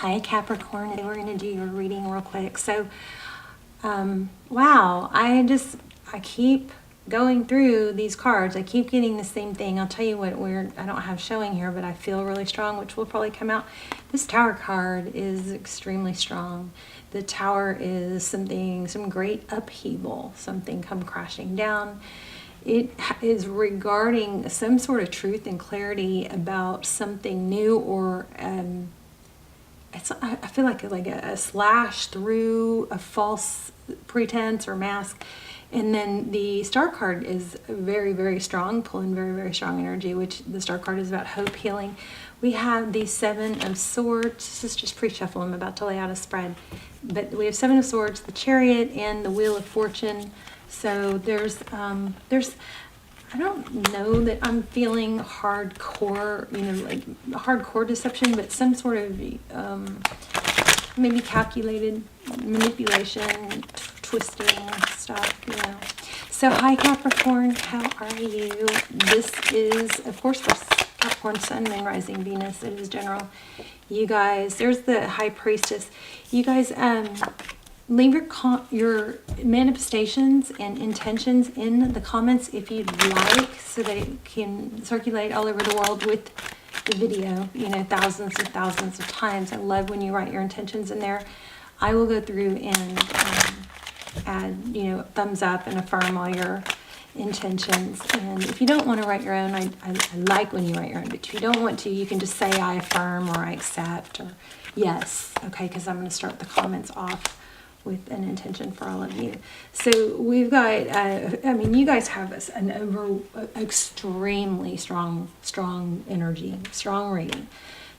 Hi Capricorn, we're going to do your reading real quick. So, wow, I keep going through these cards. I keep getting the same thing. I'll tell you what I don't have showing here, but I feel really strong, which will probably come out. This Tower card is extremely strong. The Tower is some great upheaval, something come crashing down. It is regarding some sort of truth and clarity about something new, or I feel like a slash through a false pretense or mask. And then the Star card is very, very strong, pulling very, very strong energy, which the Star card is about hope, healing. We have the Seven of Swords. This is just pre-shuffle. I'm about to lay out a spread. But we have Seven of Swords, the Chariot, and the Wheel of Fortune. So there's I don't know that I'm feeling hardcore, like hardcore deception, but some sort of maybe calculated manipulation, twisting stuff, So hi Capricorn, how are you? This is, of course, for Capricorn, Sun, Moon, Rising, Venus. It is general. You guys, there's the High Priestess. You guys, leave your manifestations and intentions in the comments if you'd like, so that it can circulate all over the world with the video, thousands and thousands of times. I love when you write your intentions in there. I will go through and add, thumbs up and affirm all your intentions. And if you don't want to write your own, I like when you write your own, but if you don't want to, you can just say I affirm or I accept or yes, okay, because I'm going to start the comments off with an intention for all of you. So we've got, you guys have an extremely strong energy, strong rating.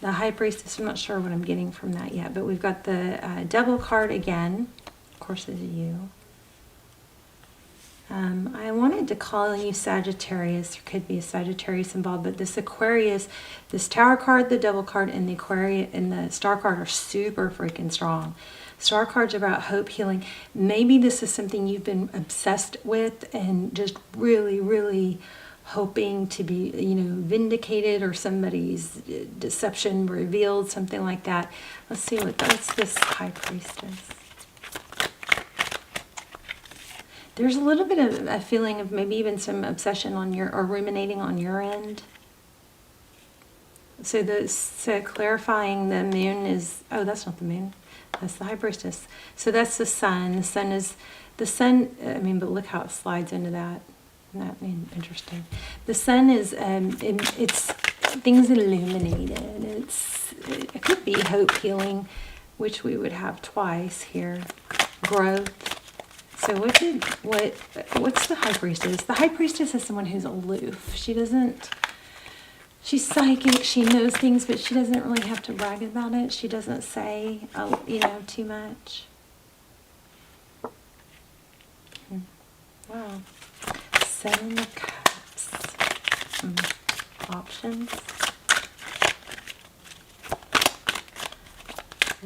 The High Priestess, I'm not sure what I'm getting from that yet, but we've got the Devil card again. Of course, this is you. I wanted to call you Sagittarius. There could be a Sagittarius involved, but this Aquarius, this Tower card, the Devil card, and the Aquarius and the Star card are super freaking strong. Star cards are about hope, healing. Maybe this is something you've been obsessed with and just really, really hoping to be, vindicated, or somebody's deception revealed, something like that. Let's see what's this High Priestess. There's a little bit of a feeling of maybe even some obsession or ruminating on your end. So clarifying, the moon is, oh, that's not the moon. That's the High Priestess. So that's the Sun. The Sun, but look how it slides into that. Isn't that interesting? The Sun is, it's things illuminated. It could be hope, healing, which we would have twice here. Growth. So what's the High Priestess? The High Priestess is someone who's aloof. She's psychic, she knows things, but she doesn't really have to brag about it. She doesn't say, too much. Wow. Seven of Cups. Options.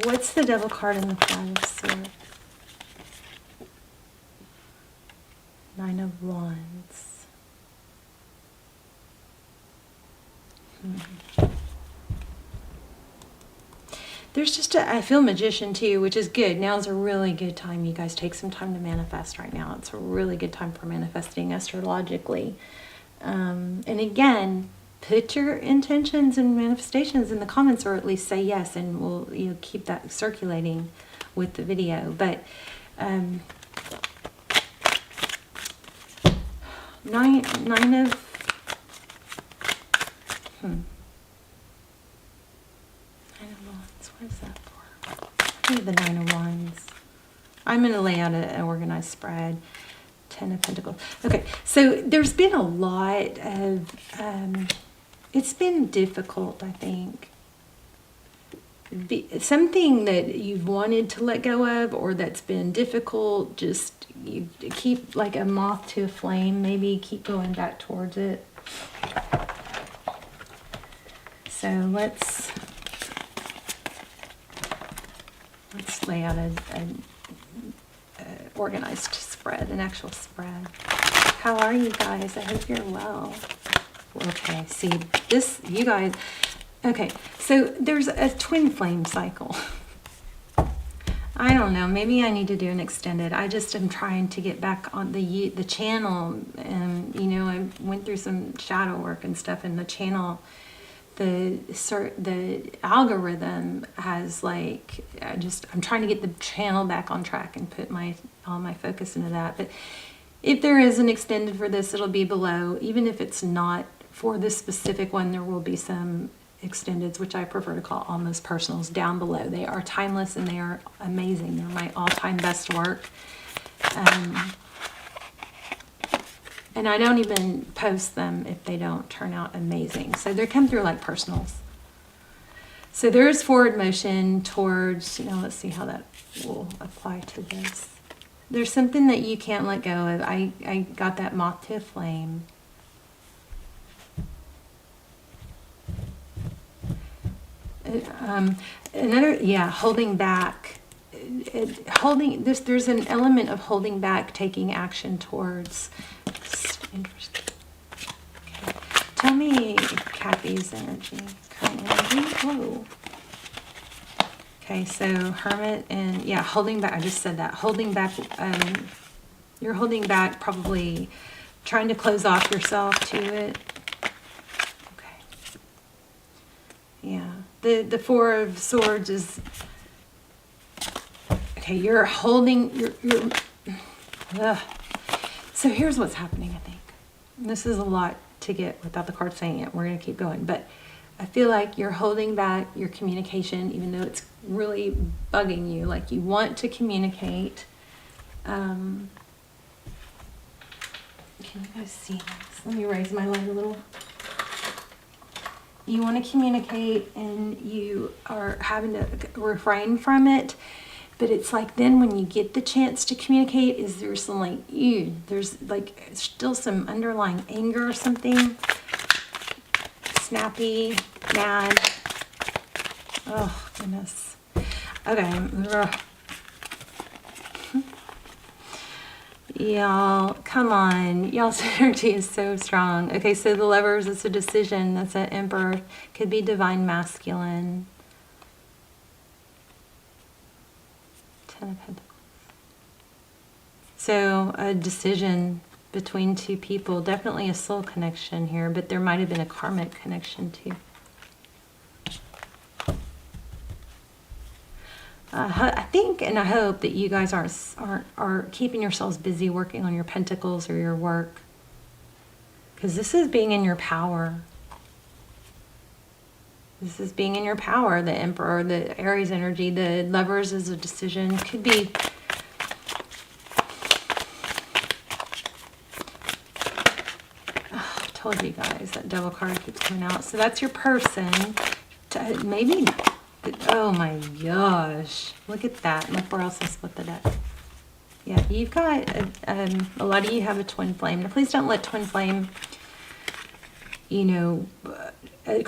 What's the Devil card in the Five of Swords? Nine of Wands. There's just I feel Magician too, which is good. Now's a really good time. You guys take some time to manifest right now. It's a really good time for manifesting astrologically. And again, put your intentions and manifestations in the comments, or at least say yes, and we'll keep that circulating with the video. But nine of Nine of Wands. What is that for? I need the Nine of Wands. I'm going to lay out an organized spread. Ten of Pentacles. Okay, so there's been a lot of, it's been difficult, I think. Something that you've wanted to let go of, or that's been difficult, just you keep like a moth to a flame, maybe keep going back towards it. So let's lay out an organized spread, an actual spread. How are you guys? I hope you're well. Okay, see this, you guys, Okay, so there's a twin flame cycle. I don't know, maybe I need to do an extended. I just am trying to get back on the channel, and you know, I went through some shadow work and stuff, and the channel, the algorithm has like, I'm trying to get the channel back on track and put all my focus into that. But if there is an extended for this, it'll be below. Even if it's not for this specific one, there will be some extendeds, which I prefer to call almost personals, down below. They are timeless and they are amazing. They're my all-time best work. And I don't even post them if they don't turn out amazing. So they come through like personals. So there's forward motion towards, you know, let's see how that will apply to this. There's something that you can't let go of. I got that moth to a flame. Holding back. There's an element of holding back, taking action towards. Interesting. Okay. Tell me Cappy's energy, current energy. Whoa. Okay, so Hermit and holding back. I just said that. Holding back. You're holding back, probably trying to close off yourself to it. Okay. Yeah. The Four of Swords is. Okay, you're holding. So here's what's happening, I think. This is a lot to get without the card saying it. We're going to keep going. But I feel like you're holding back your communication, even though it's really bugging you. Like you want to communicate. Can you guys see this? Let me raise my light a little. You want to communicate and you are having to refrain from it. But it's like then when you get the chance to communicate, is there some like, there's like still some underlying anger or something. Snappy, mad. Oh, goodness. Okay. Y'all, come on. Y'all's energy is so strong. Okay, so the Lovers, it's a decision. That's an Emperor. Could be divine masculine. Ten of Pentacles. So a decision between two people. Definitely a soul connection here, but there might have been a karmic connection too. I think and I hope that you guys are keeping yourselves busy working on your pentacles or your work. Because this is being in your power. This is being in your power. The Emperor, the Aries energy, the Lovers is a decision. Could be... Oh, I told you guys, that Devil card keeps coming out. So that's your person. Maybe... Oh my gosh. Look at that. Look where else I split the deck. Yeah, you've got... a lot of you have a twin flame. Now, please don't let twin flame... You know... A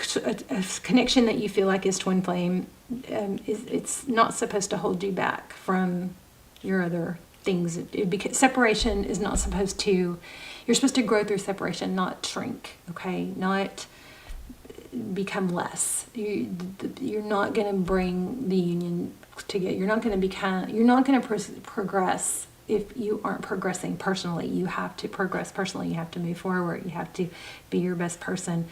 connection that you feel like is twin flame, it's not supposed to hold you back from your other things. Because separation is not supposed to, you're supposed to grow through separation, not shrink, okay? Not become less. You're not going to bring the union together. You're not going to progress if you aren't progressing personally. You have to progress personally. You have to move forward. You have to be your best person.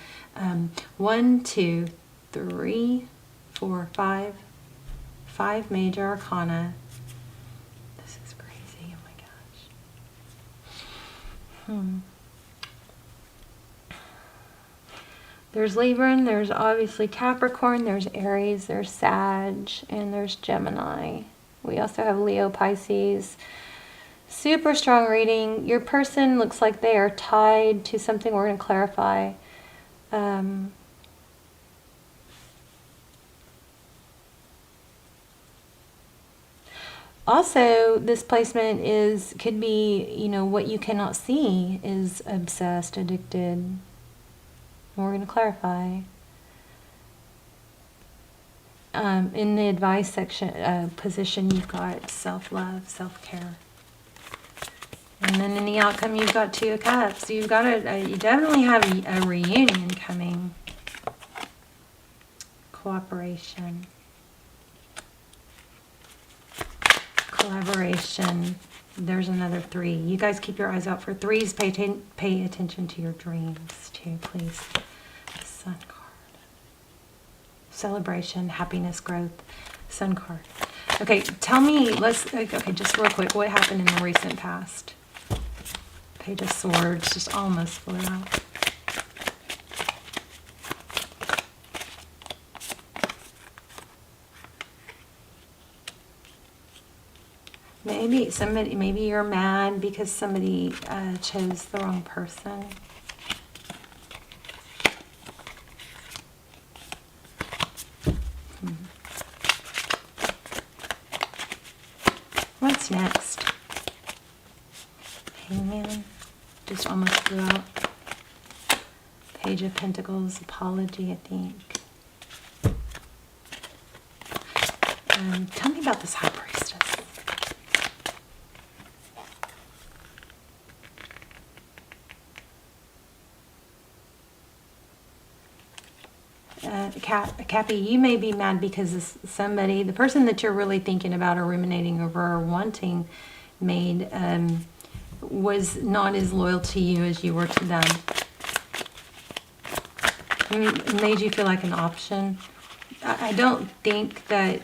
1, 2, 3, 4, 5. 5 major arcana. This is crazy. Oh my gosh. There's Libra, and there's obviously Capricorn, there's Aries, there's Sag, and there's Gemini. We also have Leo, Pisces. Super strong reading. Your person looks like they are tied to something we're going to clarify. Also, this placement could be, you know, what you cannot see is obsessed, addicted. We're going to clarify. In the advice section position, you've got self-love, self-care. And then in the outcome, you've got 2 of Cups. So you've got you definitely have a reunion coming. cooperation, collaboration. There's another 3. You guys keep your eyes out for 3s. Pay attention to your dreams too, please. The Sun card. Celebration, happiness, growth. Sun card. Okay, tell me, okay, just real quick, what happened in the recent past? Page of Swords just almost flew out. Maybe you're mad because somebody chose the wrong person. What's next? Hangman. Just almost flew out. Page of Pentacles. Apology, I think. Tell me about this High Priestess. Cappy, you may be mad because somebody, the person that you're really thinking about or ruminating over or wanting was not as loyal to you as you were to them. It made you feel like an option. I don't think that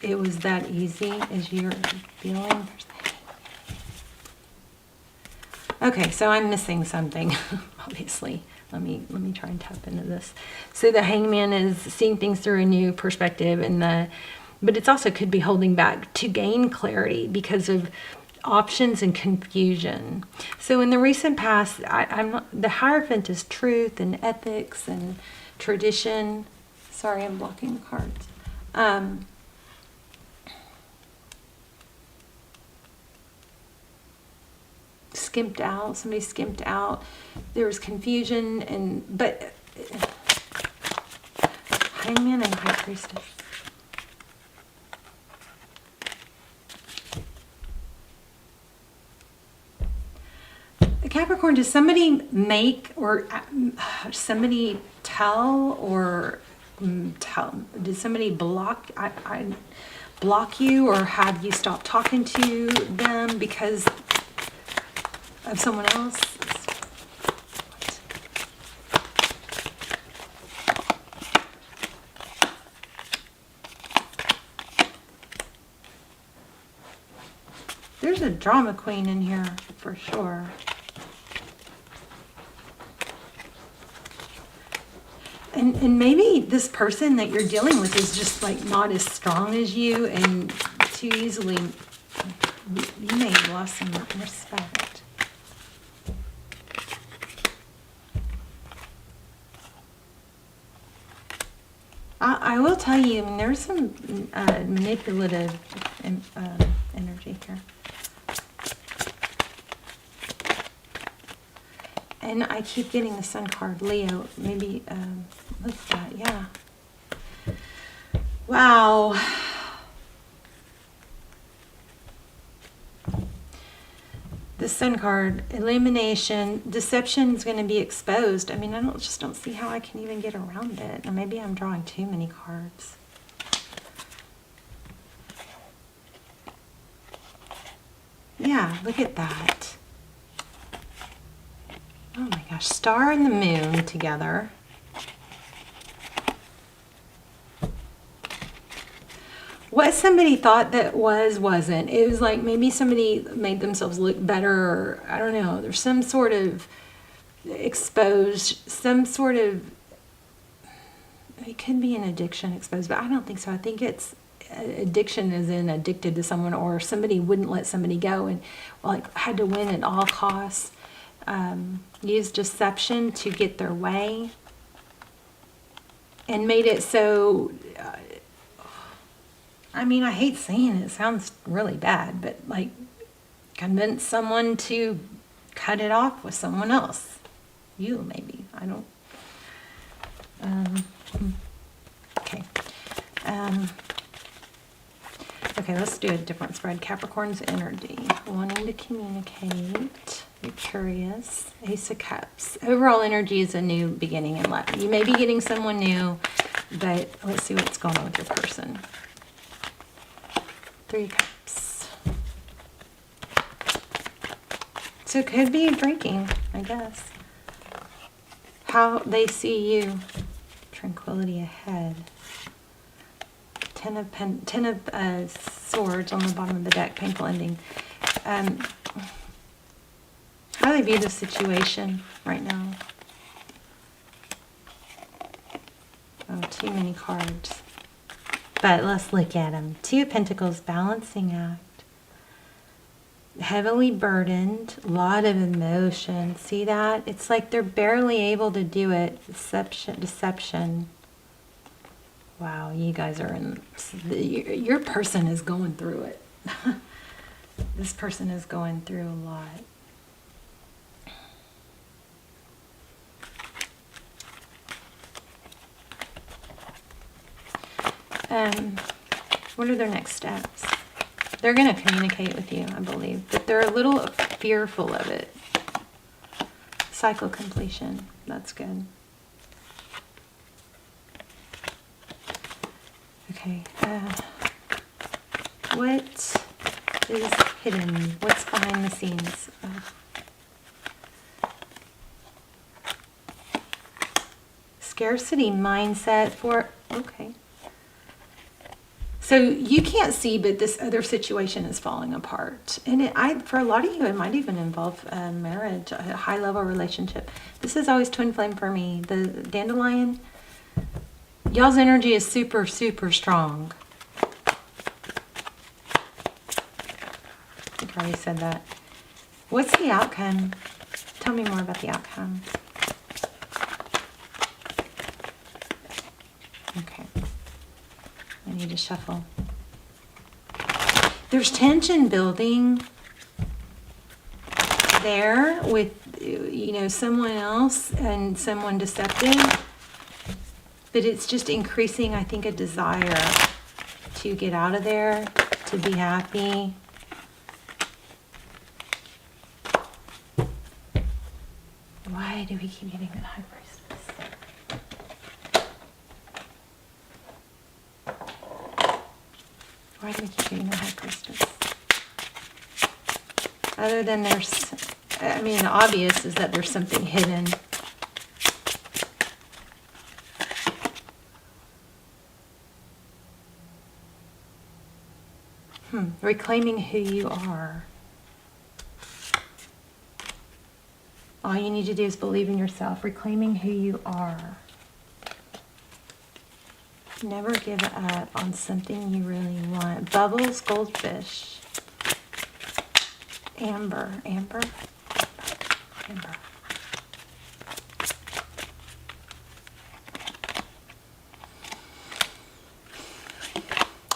it was that easy as you're feeling. Okay, so I'm missing something, obviously. Let me try and tap into this. So the Hangman is seeing things through a new perspective, but it's also could be holding back to gain clarity because of options and confusion. So in the recent past, the Hierophant is truth and ethics and tradition. Sorry, I'm blocking the cards. Skimped out. Somebody skimped out. There was confusion, but Hangman and High Priestess. Capricorn, does somebody make or somebody tell or did somebody block block you or have you stop talking to them because of someone else? There's a drama queen in here for sure. And maybe this person that you're dealing with is just like not as strong as you and too easily, you may have lost some respect. I will tell you, I mean, there's some manipulative energy here. And I keep getting the Sun card. Leo, maybe, what's that? Yeah. Wow. The Sun card, illumination, deception is going to be exposed. I mean, I just don't see how I can even get around it. Or maybe I'm drawing too many cards. Yeah, look at that. Oh my gosh, Star and the Moon together. What somebody thought that wasn't. It was like maybe somebody made themselves look better, or I don't know. There's some sort of exposed, some sort of, it could be an addiction exposed, but I don't think so. I think it's addiction as in addicted to someone, or somebody wouldn't let somebody go and like had to win at all costs. Used deception to get their way and made it so, I mean, I hate saying it, it sounds really bad, but like convince someone to cut it off with someone else. You maybe, I don't, okay. Okay, let's do a different spread. Capricorn's energy, wanting to communicate. You're curious. Ace of Cups. Overall energy is a new beginning in life. You may be getting someone new. But let's see what's going on with your person. 3 of Cups. So it could be breaking, I guess. How they see you. Tranquility ahead. 10 of Swords on the bottom of the deck. Painful ending. How do they view the situation right now? Oh, too many cards. But let's look at them. 2 of Pentacles, balancing act. Heavily burdened, a lot of emotion. See that? It's like they're barely able to do it. Deception. Wow, you guys are in... Your person is going through it. This person is going through a lot. What are their next steps? They're going to communicate with you, I believe, but they're a little fearful of it. Cycle completion. That's good. Okay. What is hidden? What's behind the scenes? Scarcity mindset for... Okay. So you can't see, but this other situation is falling apart. And for a lot of you, it might even involve marriage, a high-level relationship. This is always twin flame for me. The dandelion, y'all's energy is super, super strong. I think I already said that. What's the outcome? Tell me more about the outcome. Okay. I need to shuffle. There's tension building there with, someone else and someone deceptive. But it's just increasing, I think, a desire to get out of there, to be happy. Why do we keep getting that High Priestess? Why do we keep getting the High Priestess? Other than the obvious is that there's something hidden. Reclaiming who you are. All you need to do is believe in yourself. Reclaiming who you are. Never give up on something you really want. Bubbles, goldfish. Amber.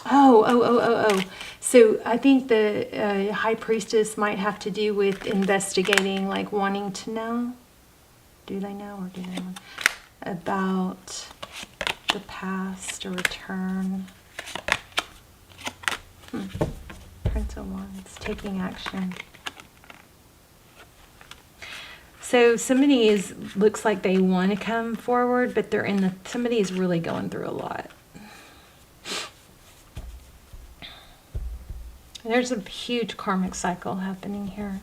Oh. So I think the High Priestess might have to do with investigating, like wanting to know. Do they know or do they want? About the past or return. Prince of Wands, taking action. So somebody looks like they want to come forward, but somebody is really going through a lot. There's a huge karmic cycle happening here.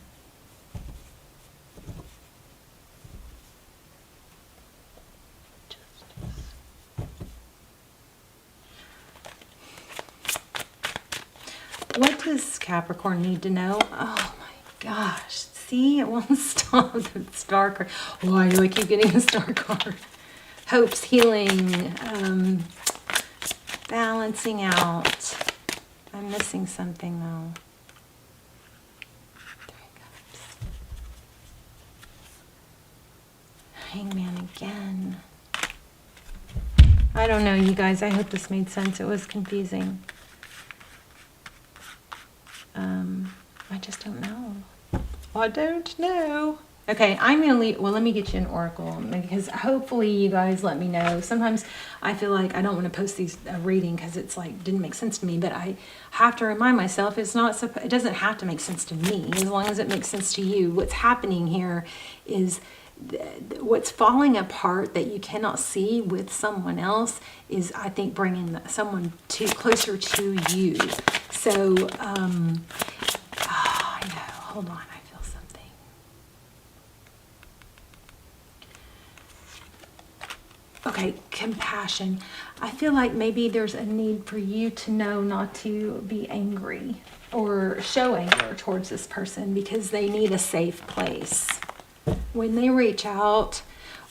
What does Capricorn need to know? Oh my gosh. See, it won't stop. The star card. Why do I keep getting the star card? Hope's healing. Balancing out. I'm missing something though. 3 Cups. Hangman again. I don't know, you guys. I hope this made sense. It was confusing. I just don't know. I don't know. Okay, I'm going to leave. Well, let me get you an oracle because hopefully you guys let me know. Sometimes I feel like I don't want to post these reading because it's like didn't make sense to me, but I have to remind myself it doesn't have to make sense to me as long as it makes sense to you. What's happening here is what's falling apart that you cannot see with someone else is, I think, bringing someone closer to you. So, I know, hold on, I feel something. Okay, compassion. I feel like maybe there's a need for you to know not to be angry or show anger towards this person, because they need a safe place. When they reach out,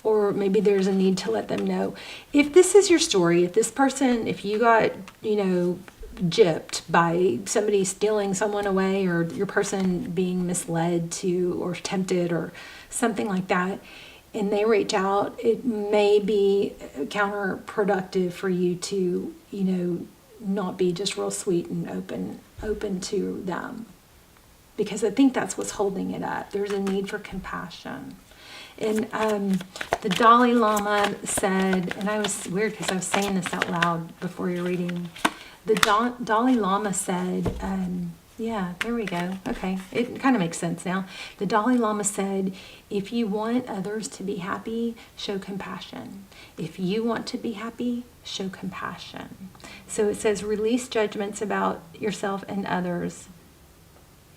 or maybe there's a need to let them know. If this is your story, if this person, if you got, gypped by somebody stealing someone away, or your person being misled to or tempted or something like that, and they reach out, it may be counterproductive for you to, not be just real sweet and open to them. Because I think that's what's holding it up. There's a need for compassion. And the Dalai Lama said, and I was weird because I was saying this out loud before your reading. The Dalai Lama said, yeah, there we go. Okay, it kind of makes sense now. The Dalai Lama said, if you want others to be happy, show compassion. If you want to be happy, show compassion. So it says, release judgments about yourself and others,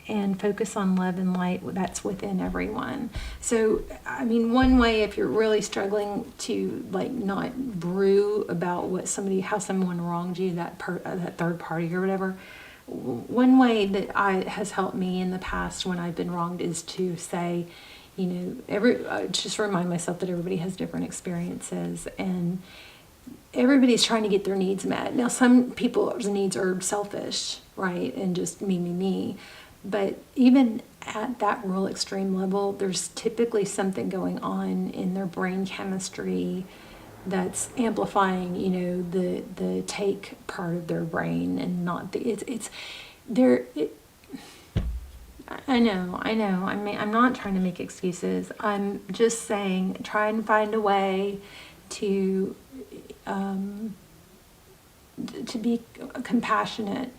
and focus on love and light that's within everyone. So, I mean, one way, if you're really struggling to not brew about how someone wronged you, that third party or whatever, one way that has helped me in the past when I've been wronged is to say, just remind myself that everybody has different experiences, and everybody's trying to get their needs met. Now, some people's needs are selfish, right, and just me. But even at that real extreme level, there's typically something going on in their brain chemistry that's amplifying, the take part of their brain, and not I know. I mean, I'm not trying to make excuses. I'm just saying, try and find a way to be compassionate.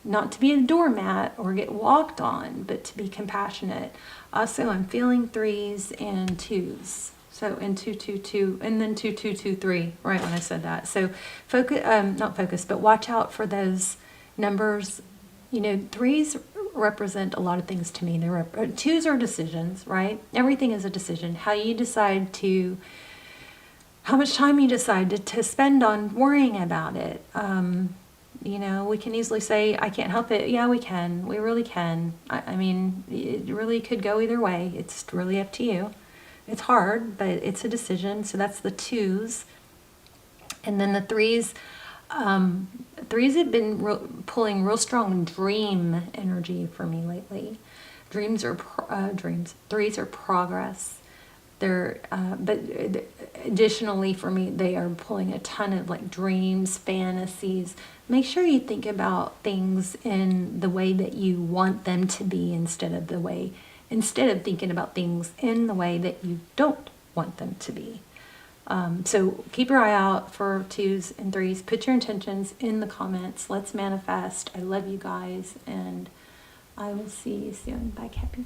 Not to be a doormat or get walked on, but to be compassionate. Also, I'm feeling 3s and 2s. So, and 2, 2, 2, and then 2, 2, 2, 3, right when I said that. So, not focus, but watch out for those numbers. 3s represent a lot of things to me. 2s are decisions, right? Everything is a decision. How much time you decide to spend on worrying about it. We can easily say, I can't help it. Yeah, we can. We really can. I mean, it really could go either way. It's really up to you. It's hard, but it's a decision. So that's the 2s. And then the 3s. 3s have been pulling real strong dream energy for me lately. 3s are progress. But additionally for me, they are pulling a ton of dreams, fantasies. Make sure you think about things in the way that you want them to be, instead of thinking about things in the way that you don't want them to be. So keep your eye out for 2s and 3s. Put your intentions in the comments. Let's manifest. I love you guys, and I will see you soon. Bye, Cappy.